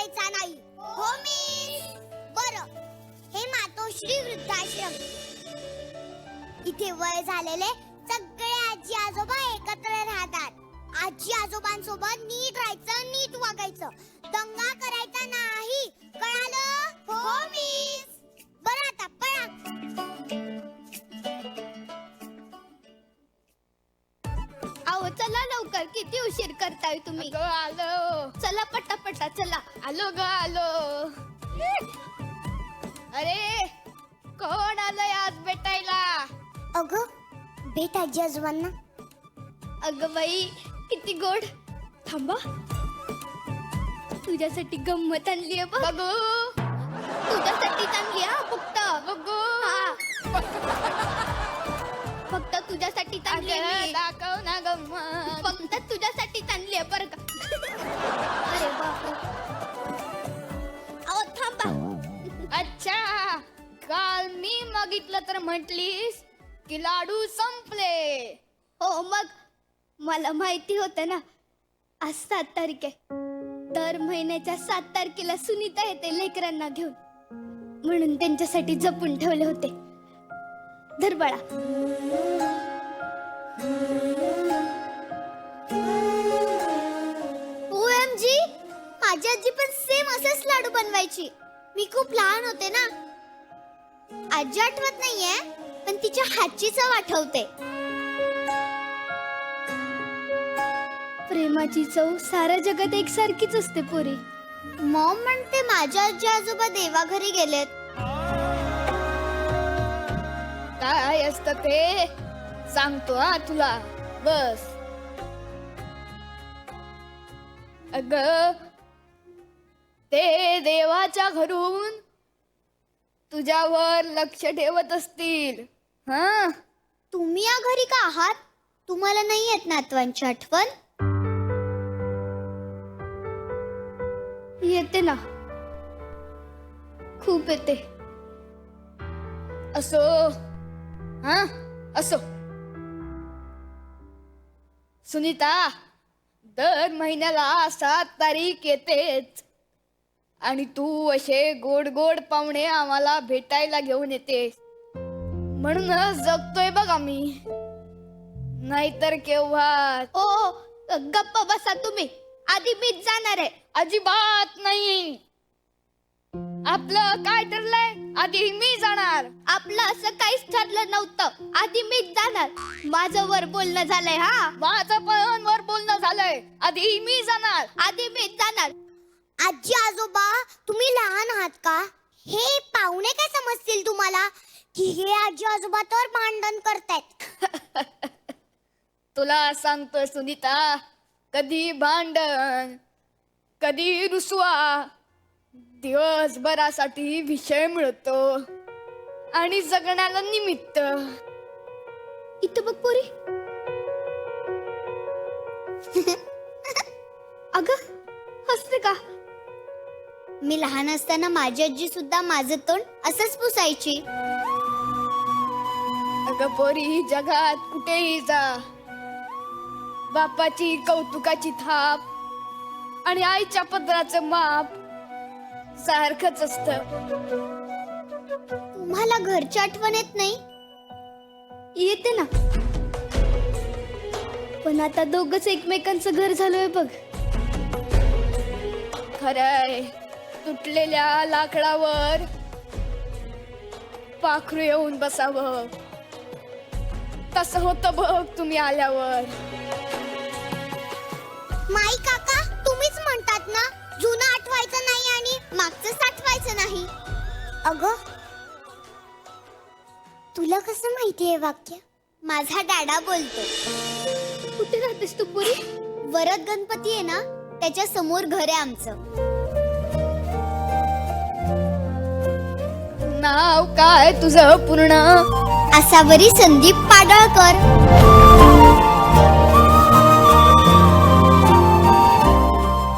द्यायचा नाही. हो मिस. बरं, हे मातोश्री वृद्धाश्रम. इथे वय झालेले सगळे आजी आजोबा एकत्र राहतात. आजी आजोबांसोबत नीट राहायचं, नीट वागायचं, दंगा करायचा नाही. कळालं? हो मिस. बरं, आता पळा. अहो चला लवकर, किती उशीर करताय तुम्ही? आलो. चला पटापटा चला. आलो ग आलो. अरे कोण आलंय आज भेटायला? अगं, भेट आजी आजोबांना. अगं बाई किती गोड. थांबा, तुझ्यासाठी गंमत आणलीये बघ. बघू तुझ्यासाठी चांगली हा, फक्त बघू. फक्त तुझ्यासाठी चांगली आहे. दाखव ना गंमत. फक्त तुझ्यासाठी चांगली आहे बरं का. अरे बापरे. अहो थांबा. अच्छा, काल मी मागितलं तर म्हटलीस की लाडू संपले. हो मग मला माहिती होतं ना, आज 7 तारीख आहे. दर महिन्याच्या 7 तारखेला सुनीता येते लेकरांना घेऊन, म्हणून त्यांच्यासाठी जपून ठेवले होते. धर बाळा. OMG, माझी आजी पण सेम असेच लाडू बनवायची. मी खूप लहान होते ना. आजी आठवत नाहीये, पण तिच्या हातची चव आठवते. प्रेमाची चव साऱ्या जगात एकसारखीच असते पोरी. मॉम म्हणते माझ्या आजी आजोबा देवाघरी गेलेत. काय असतं ते सांगतो हा तुला. बस. अग, ते देवाच्या घरून तुझ्यावर लक्ष ठेवत असतील. हा, तुम्ही या घरी का आहात? तुम्हाला नाही येत नातवांची आठवण? येते ना, खूप येते. असो. हा, असो. सुनीता, दर महिन्याला 7 तारीख येतेच आणि तू असे गोड गोड पाहुणे आम्हाला भेटायला घेऊन येतेस. म्हणूनच जगतोय बघ आम्ही. नाहीतर केव्हा. ओ गप्प बसा तुम्ही. आधी मीच जाणार आहे. अजिबात नाही. आपलं काय ठरलंय? आधी मी जाणार. आपलं असं काहीच ठरलं नव्हतं. आधी मीच जाणार. माझं वर बोलणं झालंय. हा, माझं पण वर बोलणं झालंय. आधी मी जाणार. आधी मीच जाणार. आजी आजोबा, तुम्ही लहान आहात का? हे पाहुणे काय समजतील तुम्हाला की हे आजी आजोबा तर भांडण करतायत? तुला सांगतो सुनीता, कधी भांडण, कधी रुसवा. दिवसभरासाठी विषय मिळतो आणि जगण्याला निमित्त. इथं बघ पोरी. अगं हसते का? मी लहान असताना माझी आजी सुद्धा माझं तोंड असंच पुसायची. अगं पोरी, जगात कुठेही जा, बापाची कौतुकाची थाप आणि आईच्या पदराचं माप सारखंच असतं. तुम्हाला घरची आठवण येत नाही? येते ना, पण आता दोघच एकमेकांचं घर झालोय बघ. खरंय, तुटलेल्या लाकडावर पाखरू येऊन बसावं तसं होतं बघ तुम्ही आल्यावर. माई काका, तुम्हीच म्हणतात ना, जुनं आठवायचं नाही आणि मागचं साठवायचं नाही. अगं, तुला कसं माहिती आहे वाक्य? माझा डॅडा बोलतो. कुठे राहतेस तू पोरी? वरद गणपती आहे ना, त्याच्या समोर घर आहे आमचं. नाव काय तुझं पूर्ण? आसावरी संदीप पाडळकर.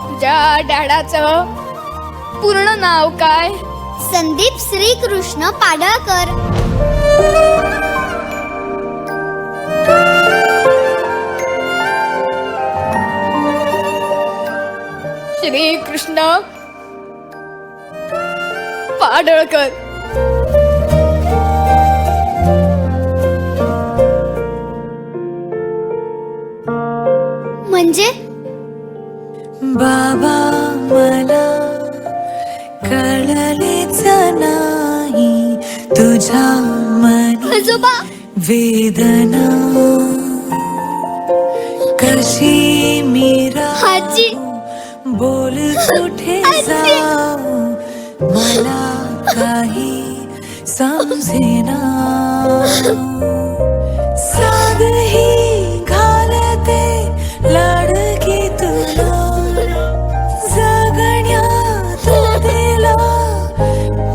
तुझ्या डॅडाचं पूर्ण नाव काय? संदीप श्रीकृष्ण पाडळकर. श्रीकृष्ण पाडळकर. म्हणजे बाबा मला कळलेच नाही तुझ्या मनी आजोबा वेदना कशी मीरा आजी बोल कुठे जाऊ मला काही समजेना साधही घालते लाडकी तुला जगण्यात दिला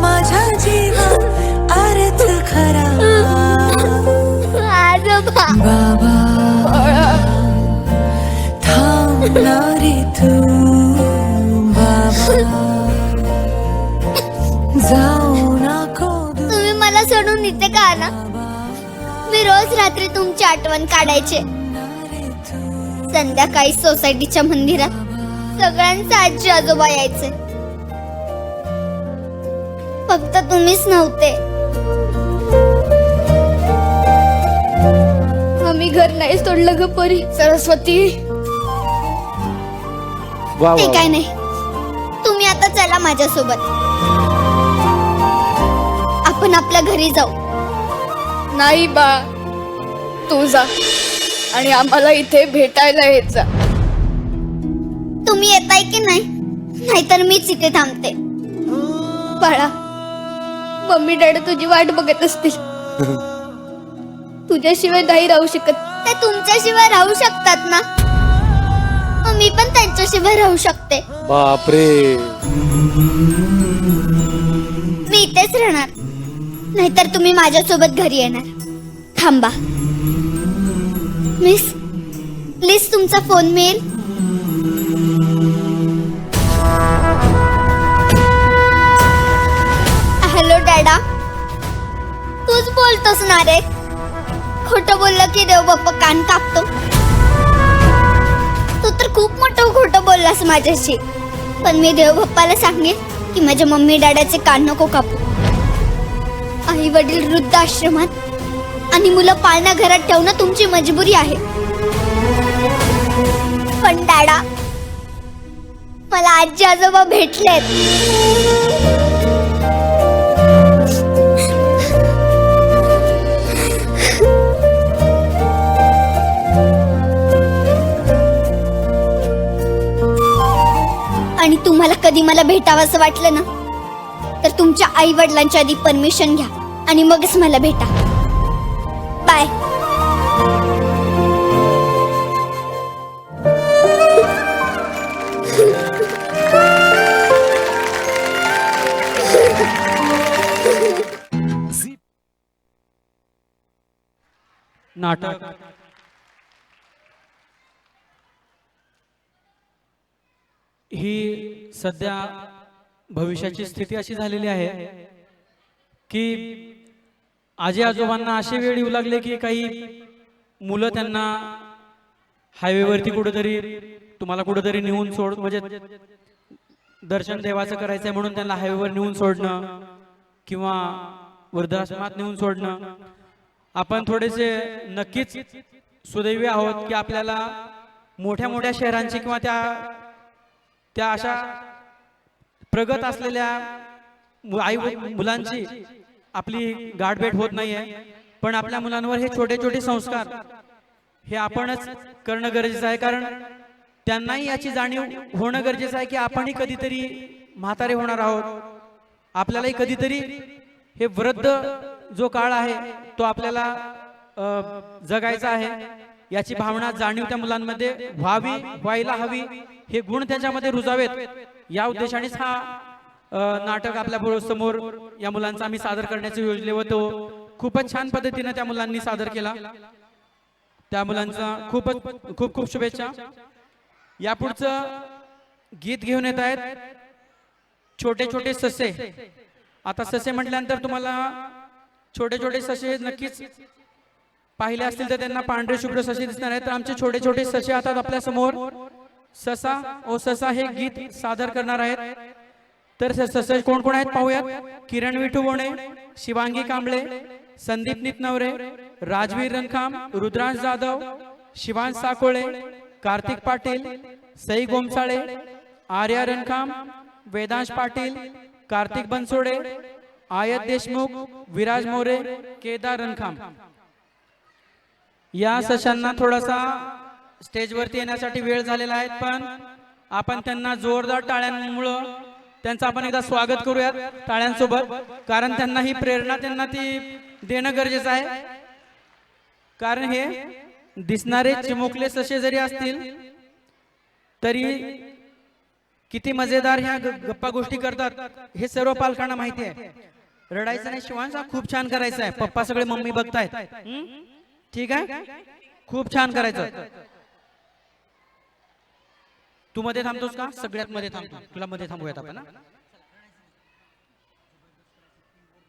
माझ्या जीवात अर्थ खरा आजोबा बाबा थांबणारे तू बाबा जाऊ नको तुम्ही मला सोडून इथे का ना? मी रोज रात्री तुमची आठवण काढायचे. संध्याकाळी सोसायटीच्या मंदिरात सगळ्यांचे आजी आजोबा यायचे. फक्त तुम्हीच नव्हते. आम्ही घर नाही सोडलं ग परी. सरस्वती, ते काय नाही. तुम्ही आता चला माझ्यासोबत. आपण आपल्या घरी जाऊ. नाही बा, तू जा आणि आम्हाला इथे भेटायला येत जा. तुम्ही येताय की नाही? नाहीतर मीच इथे थांबते. बाळा, मम्मी डॅडी तुझी वाट बघत असतील. तुझ्याशिवाय नाही राहू शकत. ते तुमच्याशिवाय राहू शकतात ना? मग मी पण त्यांच्याशिवाय राहू शकते. बापरे, मी इथेच राहणार. नाहीतर तुम्ही माझ्यासोबत घरी येणार. थांबा. मिस, प्लीज तुमचा फोन मिळेल? हॅलो डॅडा, तूच बोलतोस ना रे? खोटं बोललं की देव बाप्पा कान कापतो. तू तर खूप मोठं खोटं बोललास माझ्याशी. पण मी देव बाप्पाला सांगेन की माझ्या मम्मी डॅडाचे कान नको कापू. आई वडील वृद्धाश्रमात आणि मुलं पाळण्या घरात ठेवणं तुमची मजबुरी आहे. पण डॅडा, मला आजी आजोबा भेटलेत. आणि तुम्हाला कधी मला भेटावंसं वाटलं ना, तर तुमच्या आई वडिलांच्या आधी परमिशन घ्या आणि मगच मला भेटा. बाय. नाटक ही सध्या भविष्याची स्थिती अशी झालेली आहे की आजी आजोबांना अशी वेळ येऊ लागले की काही मुलं त्यांना हायवेवरती कुठेतरी तुम्हाला कुठेतरी नेऊन सोड, म्हणजे दर्शन देवाचं करायचंय म्हणून त्यांना हायवेवर नेऊन सोडणं किंवा वृद्धाश्रमात नेऊन सोडणं. आपण थोडेसे नक्कीच सुदैवी आहोत की आपल्याला मोठ्या मोठ्या शहरांची किंवा त्या अशा प्रगत असलेल्या आई मुलांची आपली गाठभेट होत नाहीये. पण आपल्या मुलांवर हे छोटे छोटे संस्कार हे आपणच करणं गरजेचं आहे. कारण त्यांनाही याची जाणीव होणं गरजेचं आहे की आपणही कधीतरी म्हातारे होणार आहोत. आपल्यालाही कधीतरी हे वृद्ध जो काळ आहे तो आपल्याला जगायचा आहे. याची भावना जाणीव त्या मुलांमध्ये व्हायला हवी. हे गुण त्यांच्यामध्ये रुजावेत या उद्देशानेच हा नाटक आपल्या समोर या मुलांचा आम्ही सादर करण्याचे योजले होतो. खूपच छान पद्धतीने त्या मुलांनी सादर केला. त्या मुलांचा खूप खूप शुभेच्छा. यापुढचं गीत घेऊन येत आहेत छोटे छोटे ससे. आता ससे म्हटल्यानंतर तुम्हाला छोटे छोटे ससे नक्कीच पाहिले असतील तर त्यांना पांढरे शुभ्र ससे दिसणार आहेत. तर आमचे छोटे छोटे ससे आता आपल्या समोर ससा ओ ससा हे गीत सादर करणार आहेत. तर सर कोण कोण आहेत पाहूयात. किरण विठू बोणे, शिवांगी कांबळे, संदीप नितनवरे, राजवीर रणखाम, रुद्रांश जाधव, शिवांश साकोळे, कार्तिक पाटील, सई गोमसाळे, आर्या रणखाम, वेदांश पाटील, कार्तिक बनसोडे, आयत देशमुख, विराज मोरे, केदार रणखाम. या सशांना थोडासा स्टेजवरती येण्यासाठी वेळ झालेला आहे, पण आपण त्यांना जोरदार टाळ्यांमुळं त्यांचं आपण एकदा स्वागत करूयात टाळ्यांसोबत, कारण त्यांना ही प्रेरणा त्यांना ती देणं गरजेचं आहे. कारण हे दिसणारे चिमुकले ससे जरी असतील तरी किती मजेदार ह्या गप्पा गोष्टी करतात हे सर्व पालकांना माहिती आहे. रडायचं नाही शिवांश, खूप छान करायचं आहे. पप्पा सगळे मम्मी बघतायत. ठीक आहे, खूप छान करायचं. तू मध्ये थांबतोस का? सगळ्यात मध्ये थांबतो, तुला मध्ये थांबूयात आपण.